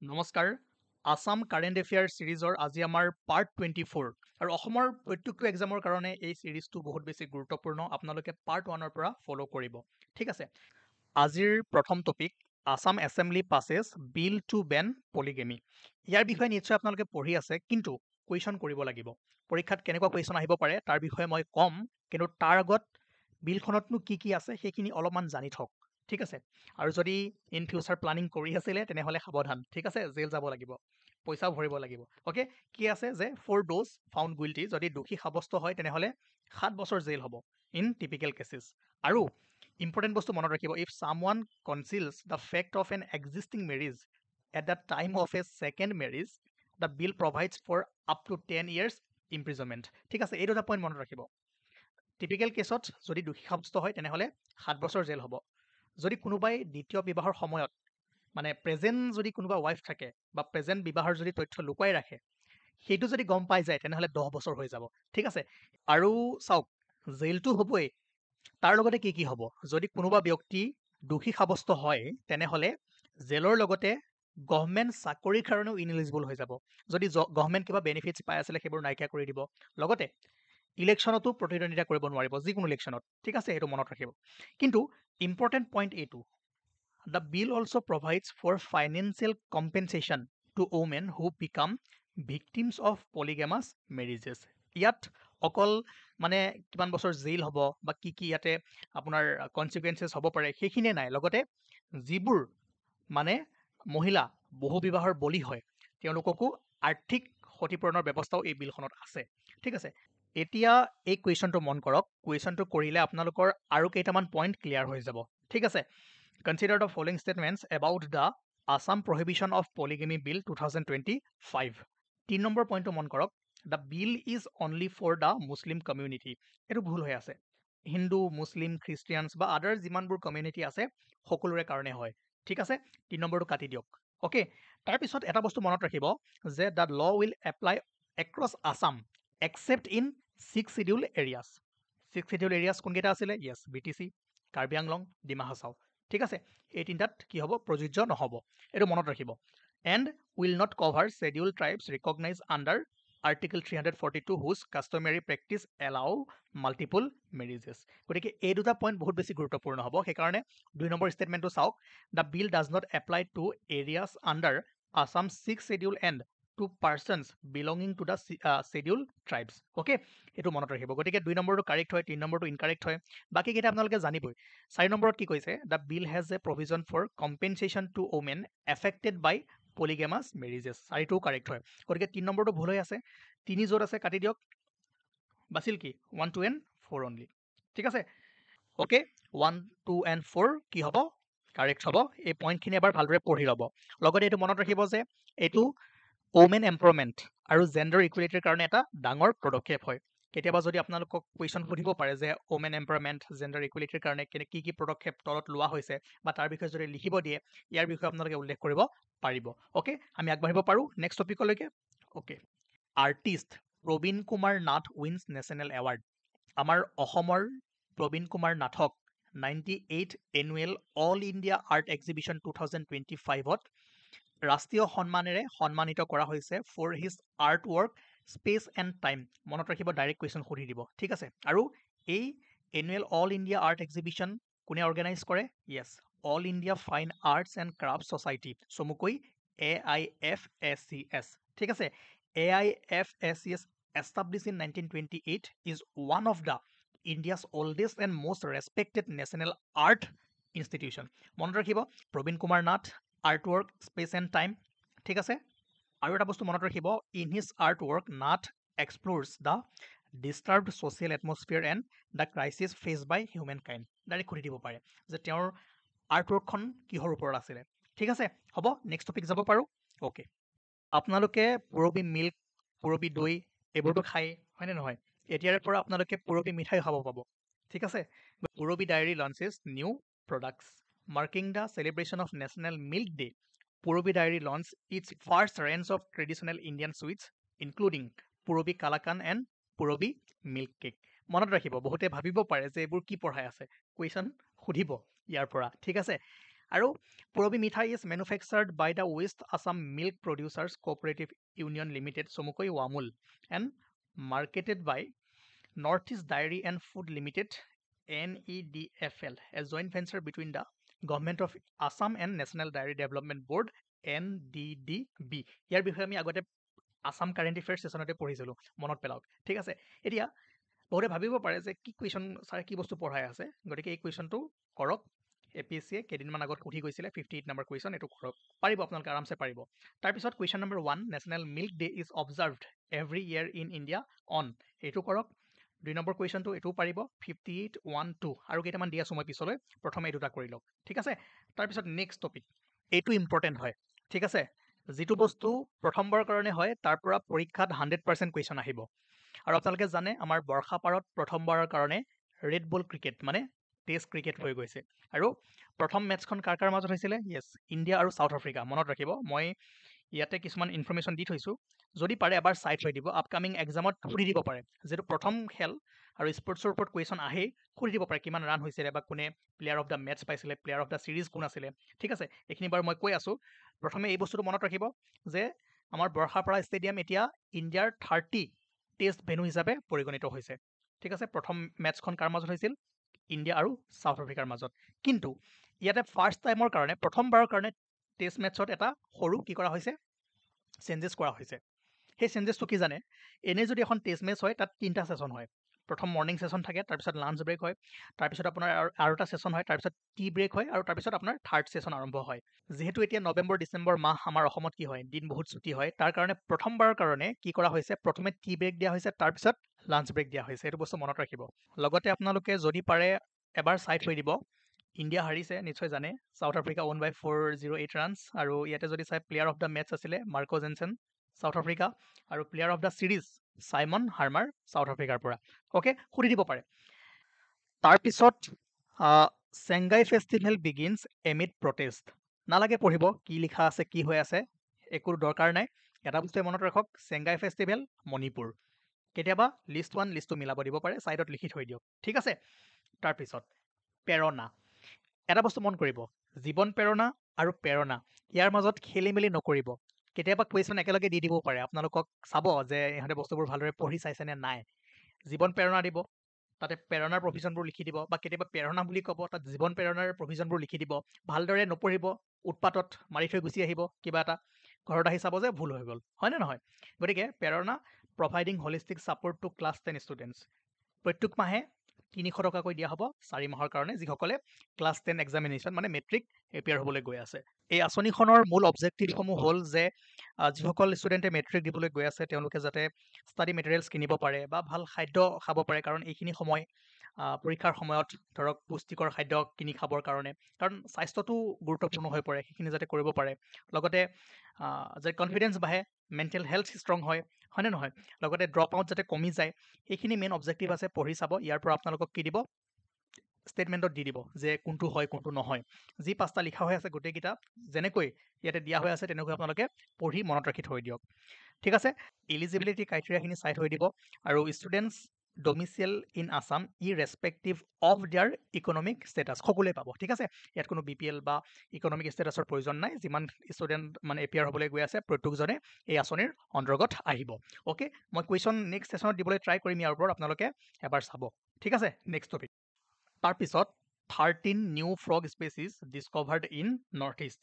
নমস্কাৰ Assam current affair সিৰিজৰ আজি আমাৰ পাৰ্ট 24 আৰু অসমৰ প্ৰত্যেকটো এক্সামৰ কাৰণে এই সিৰিজটো বহুত বেছি গুৰুত্বপূৰ্ণ আপোনালোকে পাৰ্ট 1ৰ পৰা ফলো কৰিব ঠিক আছে আজিৰ প্ৰথম টপিক আসাম এছেম্বলি পাছেছ বিল টু বেন পলিগেমি ইয়াৰ বিষয়ে নিশ্চয় আপোনালোকে পঢ়ি আছে কিন্তু কুৱেশ্যন কৰিব লাগিব পৰীক্ষাত কেনেকুৱা কুৱেশ্যন আহিব পাৰে তাৰ বিষয়ে মই কম কিন্তু তাৰ আগত বিলখনতনো কি আছে সেইখিনি অলপমান জানি থওক ঠিক আছে আৰু যদি ইন ফিউচাৰ প্লানিং কৰি আছিলে তেনেহ'লে সাৱধান ঠিক আছে জেল যাব লাগিব পইচাও ভৰিব লাগিব অ'কে কি আছে যে ফৰ ড'জ ফাউণ্ড গুইল্টি যদি দোষী সাব্যস্ত হয় তেনেহ'লে 7 বছৰ জেল হ'ব ইন টিপিকেল কেছেছ আৰু ইম্পৰ্টেণ্ট বস্তু মনত ৰাখিব if someone conceals the fact of an existing marriage at the time of a second marriage the bill provides for up to 10 years imprisonment ঠিক আছে এই দুটা পইণ্ট মনত ৰাখিব টিপিকেল কেছত যদি দোষী সাব্যস্ত হয় তেনেহ'লে 7 বছৰ জেল হ'ব যদি কোনোবাই দ্বিতীয় বিবাহৰ সময়ত মানে প্ৰেজেণ্ট যদি কোনোবা ৱাইফ থাকে বা প্ৰেজেণ্ট বিবাহৰ যদি তথ্য লুকুৱাই ৰাখে সেইটো যদি গম পাই যায় তেনেহ'লে 10 বছৰ হৈ যাব ঠিক আছে আৰু চাওক জেলটো হ'বই তাৰ লগতে কি হ'ব যদি কোনোবা ব্যক্তি দোষী সাব্যস্ত হয় তেনেহ'লে জেলৰ লগতে গভৰ্ণমেণ্ট চাকৰিৰ কাৰণেও ইনএলিজিবল হৈ যাব যদি গভৰ্ণমেণ্ট কিবা বেনিফিটছ পাই আছিলে সেইবোৰ নাইকিয়া কৰি দিব লগতে ইলেকশ্যনতো প্ৰতিদ্বন্দ্বিতা কৰিব নোৱাৰিব যিকোনো ইলেকশ্যনত ঠিক আছে সেইটো মনত ৰাখিব কিন্তু ইম্পৰ্টেণ্ট পইণ্ট এইটো the bill also' provides for financial compensation to women who become victims of polygamous marriages ইয়াত অকল মানে কিমান বছৰ জেইল হ'ব বা কি ইয়াতে আপোনাৰ কনচিকুৱেঞ্চেছ হ'ব পাৰে সেইখিনিয়ে নাই লগতে যিবোৰ মানে মহিলা বহু বিবাহৰ বলি হয় তেওঁলোককো আৰ্থিক ক্ষতিপূৰণৰ ব্যৱস্থাও এই বিলখনত আছে ঠিক আছে এতিয়া এই কুৱেশ্যনটো মন কৰক কুৱেশ্যনটো কৰিলে আপোনালোকৰ আৰু কেইটামান পইণ্ট ক্লিয়াৰ হৈ যাব ঠিক আছে consider the following statements about the Assam prohibition of polygamy bill 2025 3 number পইণ্টটো মন কৰক the bill is only for the Muslim community এইটো ভুল হৈ আছে হিন্দু মুছলিম খ্ৰীষ্টিয়ানছ বা আদাৰ যিমানবোৰ কমিউনিটি আছে সকলোৰে কাৰণে হয় ঠিক আছে 3 নম্বৰটো কাটি দিয়ক অ'কে তাৰপিছত এটা বস্তু মনত ৰাখিব যে the law will apply across Assam except in 6 schedule areas 6 schedule areas কোনকেইটা আছিলে য়েছ BTC কাৰ্বি আংলং ডিমা হাছাও ঠিক আছে এই তিনিটাত কি হ'ব প্ৰযোজ্য নহ'ব এইটো মনত ৰাখিব and will not cover schedule tribes recognise under article 342 হুজ কাষ্টমাৰী প্ৰেক্টিছ এলাউ মাল্টিপুল মেৰিজেছ গতিকে এই দুটা পইণ্ট বহুত বেছি গুৰুত্বপূৰ্ণ হ'ব সেইকাৰণে 2 নম্বৰ ষ্টেটমেণ্টটো চাওক the bill does not apply to areas under Assam 6 schedule and to persons belonging to the schedule tribes okay এইটো মনত ৰাখিব গতিকে 2 নম্বৰটো কাৰেক্ট হয় 3 নম্বৰটো ইনকাৰেক্ট হয় বাকীকেইটা আপোনালোকে জানিবই 4 নম্বৰত কি কৈছে the bill has a provision for compensation to women affected by polygamous marriages 4টোও কাৰেক্ট হয় গতিকে 3 নম্বৰটো ভুল হৈ আছে 3 য'ত আছে কাটি দিয়ক বাছিল কি 1 2 and 4 অনলি ঠিক আছে অ'কে 1 2 and 4 কি হ'ব কাৰেক্ট হ'ব এই পইণ্টখিনি এবাৰ ভালদৰে পঢ়ি ল'ব লগতে এইটো মনত ৰাখিব যে এইটো ওমেন এমপ্লয়মেণ্ট আৰু জেণ্ডাৰ ইকুৱেলিটিৰ কাৰণে এটা ডাঙৰ পদক্ষেপ হয় কেতিয়াবা যদি আপোনালোকক কুৱেশ্যন সুধিব পাৰে যে ওমেন এমপ্লয়মেণ্ট জেণ্ডাৰ ইকুৱেলিটিৰ কাৰণে কি পদক্ষেপ তলত লোৱা হৈছে বা তাৰ বিষয়ে যদি লিখিব দিয়ে ইয়াৰ বিষয়ে আপোনালোকে উল্লেখ কৰিব পাৰিব অ'কে আমি আগবাঢ়িব পাৰোঁ নেক্সট টপিকলৈকে okay artist Prabin Kumar Nath wins national award আমাৰ অসমৰ প্ৰবীণ কুমাৰ নাথক 98th annual all India art exhibition 2025ত ৰাষ্ট্ৰীয় সন্মানেৰে সন্মানিত কৰা হৈছে for his art work space and time মনত ৰাখিব ডাইৰেক্ট কুৱেশ্যন সুধি দিব ঠিক আছে আৰু এই annual all India art exhibition কোনে অৰ্গেনাইজ কৰে yes all India fine arts and craft society চমুকৈ AIFSCS ঠিক আছে AIFSCS established in 1928 is one of the India's oldest and most respected national art institution মনত ৰাখিব Prabin Kumar Nath art work space and time ঠিক আছে আৰু এটা বস্তু মনত ৰাখিব in his art work Nath explores the disturbed social atmosphere and the crisis face by humankind direct সুধি দিব পাৰে যে তেওঁৰ আৰ্ট ৱৰ্কখন কিহৰ ওপৰত আছিলে ঠিক আছে হ'ব নেক্সট টপিক যাব পাৰোঁ অ'কে আপোনালোকে পুৰবী মিল্ক পুৰবী দৈ এইবোৰতো খায় হয়নে নহয় এতিয়াৰে পৰা আপোনালোকে পুৰবী মিঠাই খাব পাব ঠিক আছে Purabi dairy launches new products marking the celebration of National Milk Day, Purabi Dairy launched its first range of traditional Indian sweets, including Purabi Kalakan and Purabi Milk Cake. মনত ৰাখিব বহুতে ভাবিব পাৰে যে এইবোৰ কি পঢ়াই আছে কুৱেশ্যন সুধিব ইয়াৰ পৰা ঠিক আছে আৰু Purabi mithai is manufactured by the West Assam Milk Producers Cooperative Union Limited চমুকৈ WAMUL and marketed by North East Dairy and Food Limited NEDFL, a joint venture between the Government of Assam and National Dairy Development Board NDDB. ইয়াৰ বিষয়ে আমি আগতে Assam current affairs ছেশ্যনতে পঢ়িছিলোঁ, মনত পেলাওক। ঠিক আছে, এতিয়া বহুতে ভাবিব পাৰে যে কি কুৱেশ্যন ছাৰে কি বস্তু পঢ়াই আছে, গতিকে এই কুৱেশ্যনটো কৰক। APSCয়ে কেইদিনমান আগত সুধি গৈছিলে 58 নম্বৰ কুৱেশ্যন, এইটো কৰক, পাৰিব আপোনালোকে আৰামছে পাৰিব। তাৰপিছত question number 1, national milk day is observed every year in India on, এইটো কৰক। 2 নম্বৰ কুৱেশ্যনটো এইটোও পাৰিব, 58, 1, 2 আৰু কেইটামান দি আছোঁ মই পিছলৈ, প্ৰথমে এই দুটা কৰি লওক। ঠিক আছে, তাৰপিছত নেক্সট টপিক, এইটো ইম্পৰ্টেণ্ট হয়। ঠিক আছে, যিটো বস্তু প্ৰথমবাৰৰ কাৰণে হয় তাৰ পৰা পৰীক্ষাত 100% কুৱেশ্যন আহিব। আৰু আপোনালোকে জানে আমাৰ বৰ্ষাপাৰত প্ৰথমবাৰৰ কাৰণে ৰেড বল ক্ৰিকেট মানে টেষ্ট ক্ৰিকেট হৈ গৈছে। আৰু প্ৰথম মেটচখন কাৰ কাৰ মাজত হৈছিলে? য়েছ, ইণ্ডিয়া আৰু চাউথ আফ্ৰিকা। মনত ৰাখিব, মই ইয়াতে কিছুমান ইনফৰমেশ্যন দি থৈছোঁ, যদি পাৰে এবাৰ চাই থৈ দিব, আপকামিং এক্সামত সুধি দিব পাৰে। যিহেতু প্ৰথম খেল আৰু স্পৰ্টছৰ ওপৰত কুৱেশ্যন আহেই, সুধি দিব পাৰে কিমান ৰান হৈছিলে বা কোনে প্লেয়াৰ অফ দ্য মেটচ পাইছিলে, প্লেয়াৰ অফ দ্য চিৰিজ কোন আছিলে। ঠিক আছে, এইখিনি বাৰু মই কৈ আছোঁ। প্ৰথমে এই বস্তুটো মনত ৰাখিব যে আমাৰ বৰ্ষাপাৰা ষ্টেডিয়াম এতিয়া ইণ্ডিয়াৰ 30 টেষ্ট ভেনু হিচাপে পৰিগণিত হৈছে। ঠিক আছে, প্ৰথম মেটচখন কাৰ মাজত হৈছিল? ইণ্ডিয়া আৰু চাউথ আফ্ৰিকাৰ মাজত। কিন্তু ইয়াতে ফাৰ্ষ্ট টাইমৰ কাৰণে, প্ৰথমবাৰৰ কাৰণে টেষ্ট মেটচত এটা সৰু কি কৰা হৈছে? চেঞ্জেছ কৰা হৈছে। সেই চেঞ্জেছটো কি জানে? এনেই যদি এখন টেষ্ট মেচ হয় তাত 3টা ছেশ্যন হয়। প্ৰথম মৰ্ণিং ছেশ্যন থাকে, তাৰপিছত লাঞ্চ ব্ৰেক হয়, তাৰপিছত আপোনাৰ আৰু এটা ছেশ্যন হয়, তাৰপিছত টি ব্ৰেক হয়, আৰু তাৰপিছত আপোনাৰ থাৰ্ড ছেশ্যন আৰম্ভ হয়। যিহেতু এতিয়া নৱেম্বৰ ডিচেম্বৰ মাহ আমাৰ অসমত কি হয়, দিন বহুত ছুটি হয়, তাৰ কাৰণে প্ৰথমবাৰৰ কাৰণে কি কৰা হৈছে? প্ৰথমে টি ব্ৰেক দিয়া হৈছে, তাৰপিছত লাঞ্চ ব্ৰেক দিয়া হৈছে। এইটো বস্তু মনত ৰাখিব। লগতে আপোনালোকে যদি পাৰে এবাৰ চাই থৈ দিব, ইণ্ডিয়া হাৰিছে নিশ্চয় জানে, South Africa won by 408 runs. আৰু ইয়াতে যদি চাই প্লেয়াৰ অফ দ্য মেটচ আছিলে মাৰ্কো জেনছেন, চাউথ আফ্ৰিকা, আৰু player of the series Simon Harmer, South আফ্ৰিকাৰ পৰা। অ'কে, সুধি দিব পাৰে। তাৰপিছত Sangai festival begins amid protest. নালাগে পঢ়িব কি লিখা আছে কি হৈ আছে, একো দৰকাৰ নাই। এটা বস্তুৱে মনত ৰাখক, চেংগাই ফেষ্টিভেল মণিপুৰ। কেতিয়াবা লিষ্ট 1 লিষ্ট 2 মিলাব দিব পাৰে, ছাইডত লিখি থৈ দিয়ক। ঠিক আছে, তাৰপিছত প্ৰেৰণা। এটা বস্তু মন কৰিব, জীৱন প্ৰেৰণা আৰু প্ৰেৰণা ইয়াৰ মাজত খেলি মেলি নকৰিব। কেতিয়াবা কুৱেশ্যন একেলগে দি দিবও পাৰে, আপোনালোকক চাব যে ইহঁতে বস্তুবোৰ ভালদৰে পঢ়ি চাইছেনে নাই। জীৱন প্ৰেৰণা দিব, তাতে প্ৰেৰণাৰ প্ৰভিজনবোৰ লিখি দিব, বা কেতিয়াবা প্ৰেৰণা বুলি ক'ব, তাত জীৱন প্ৰেৰণাৰ প্ৰভিজনবোৰ লিখি দিব। ভালদৰে নপঢ়িব, উৎপাতত মাৰি থৈ গুচি আহিব কিবা এটা, ঘৰত আহি চাব যে ভুল হৈ গ'ল, হয়নে নহয়? গতিকে Prerana providing holistic support to class 10 students. প্ৰত্যেক মাহে 300 টকাকৈ দিয়া হ'ব 4 মাহৰ কাৰণে, যিসকলে ক্লাছ 10 এক্সামিনেশ্যন মানে মেট্ৰিক এপিয়াৰ হ'বলৈ গৈ আছে। এই আঁচনিখনৰ মূল অবজেক্টিভসমূহ হ'ল যে যিসকল ষ্টুডেণ্টে মেট্ৰিক দিবলৈ গৈ আছে তেওঁলোকে যাতে ষ্টাডি মেটেৰিয়েলছ কিনিব পাৰে বা ভাল খাদ্য খাব পাৰে, কাৰণ এইখিনি সময় পৰীক্ষাৰ সময়ত ধৰক পুষ্টিকৰ খাদ্য কিনি খাবৰ কাৰণে, কাৰণ স্বাস্থ্যটো গুৰুত্বপূৰ্ণ হৈ পৰে, সেইখিনি যাতে কৰিব পাৰে। লগতে যে কনফিডেঞ্চ বাঢ়ে, মেণ্টেল হেল্থ ষ্ট্ৰং হয়, হয়নে নহয়? লগতে ড্ৰপ আউট যাতে কমি যায়, সেইখিনি মেইন অবজেক্টিভ আছে। পঢ়ি চাব, ইয়াৰ পৰা আপোনালোকক কি দিব? ষ্টেটমেণ্টত দি দিব যে কোনটো হয় কোনটো নহয়। যি 5টা লিখা হৈ আছে গোটেইকেইটা যেনেকৈ ইয়াতে দিয়া হৈ আছে তেনেকৈ আপোনালোকে পঢ়ি মনত ৰাখি থৈ দিয়ক। ঠিক আছে, এলিজিবিলিটি ক্ৰাইটেৰিয়াখিনি চাই থৈ দিব। আৰু students domicile in Assam irrespective of their economic status সকলোৱে পাব। ঠিক আছে, ইয়াত কোনো BPL বা ইকনমিক ষ্টেটাছৰ প্ৰয়োজন নাই। যিমান ষ্টুডেণ্ট মানে এপিয়াৰ হ'বলৈ গৈ আছে প্ৰত্যেকজনে এই আঁচনিৰ অন্তৰ্গত আহিব। অ'কে, মই কুৱেশ্যন নেক্সট ছেশ্যনত দিবলৈ ট্ৰাই কৰিম, ইয়াৰ ওপৰত আপোনালোকে এবাৰ চাব। ঠিক আছে, নেক্সট টপিক। তাৰপিছত 13 new frog species discovered in north east,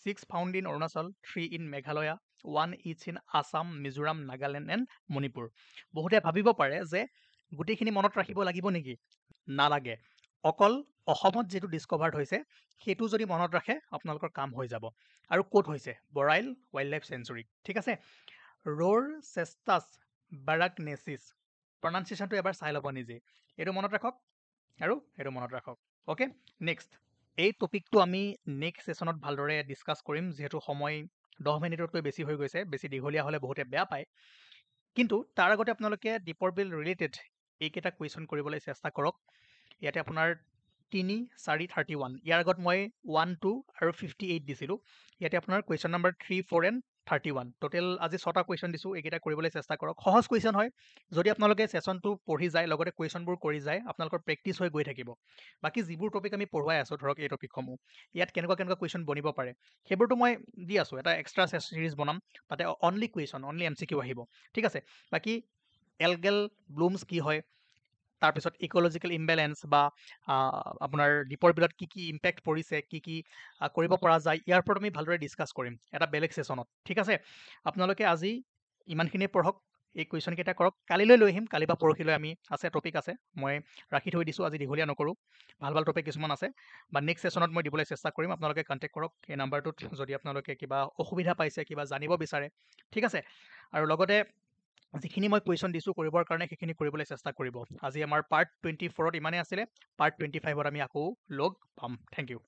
6 found in Arunachal, 3 in Meghalaya, 1 each in Assam, Mizoram, Nagaland and Manipur. বহুতে ভাবিব পাৰে যে গোটেইখিনি মনত ৰাখিব লাগিব নেকি? নালাগে, অকল অসমত যিটো ডিছকভাৰ্ড হৈছে সেইটো যদি মনত ৰাখে আপোনালোকৰ কাম হৈ যাব। আৰু ক'ত হৈছে? Barail wild life century. ঠিক আছে, ৰ'ৰ চেষ্টাছ বাৰাকনেছিছ, প্ৰনাউন্সিয়েশ্যনটো এবাৰ চাই ল'ব নিজে। এইটো মনত ৰাখক আৰু সেইটো মনত ৰাখক। অ'কে, নেক্সট এই টপিকটো আমি নেক্সট ছেশ্যনত ভালদৰে ডিছকাছ কৰিম, যিহেতু সময় 10 মিনিটতকৈ বেছি হৈ গৈছে। বেছি দীঘলীয়া হ'লে বহুতে বেয়া পায়। কিন্তু তাৰ আগতে আপোনালোকে দীপৰ বিল ৰিলেটেড এইকেইটা কুৱেশ্যন কৰিবলৈ চেষ্টা কৰক। ইয়াতে আপোনাৰ 3, 4, 31, ইয়াৰ আগত মই 1, 2 আৰু 58 দিছিলোঁ। ইয়াতে আপোনাৰ কুৱেশ্যন নম্বৰ 3, 4 এণ্ড 31 টোটেল আজি 6টা কুৱেশ্যন দিছোঁ, এইকেইটা কৰিবলৈ চেষ্টা কৰক। সহজ কুৱেশ্যন হয়, যদি আপোনালোকে ছেশ্যনটো পঢ়ি যায় লগতে কুৱেশ্যনবোৰ কৰি যায় আপোনালোকৰ প্ৰেক্টিচ হৈ গৈ থাকিব। বাকী যিবোৰ টপিক আমি পঢ়ুৱাই আছোঁ, ধৰক এই টপিকসমূহ, ইয়াত কেনেকুৱা কেনেকুৱা কুৱেশ্যন বনিব পাৰে সেইবোৰতো মই দি আছোঁ। এটা এক্সট্ৰা চিৰিজ বনাম, তাতে অনলি কুৱেশ্যন, অনলি MCQ আহিব, ঠিক আছে। বাকী এলগেল ব্লুমছ কি হয়, তাৰপিছত ইক'লজিকেল ইমবেলেঞ্চ বা আপোনাৰ দ্বীপৰ বিলত কি কি ইম্পেক্ট পৰিছে, কি কি কৰিব পৰা যায়, ইয়াৰ ওপৰত আমি ভালদৰে ডিছকাছ কৰিম এটা বেলেগ ছেশ্যনত, ঠিক আছে। আপোনালোকে আজি ইমানখিনিয়ে পঢ়ক, এই কুৱেশ্যনকেইটা কৰক, কালিলৈ লৈ আহিম, কালি বা পৰহিলৈ আমি টপিক আছে, মই ৰাখি থৈ দিছোঁ, আজি দীঘলীয়া নকৰোঁ, ভাল ভাল টপিক কিছুমান আছে, বা নেক্সট ছেশ্যনত মই দিবলৈ চেষ্টা কৰিম। আপোনালোকে কণ্টেক্ট কৰক এই নাম্বাৰটোত যদি আপোনালোকে কিবা অসুবিধা পাইছে, কিবা জানিব বিচাৰে, ঠিক আছে। আৰু লগতে যিখিনি মই কুৱেশ্যন দিছোঁ কৰিবৰ কাৰণে সেইখিনি কৰিবলৈ চেষ্টা কৰিব। আজি আমাৰ পাৰ্ট 24ত ইমানেই আছিলে, পাৰ্ট 25ত আমি আকৌ লগ পাম। Thank U.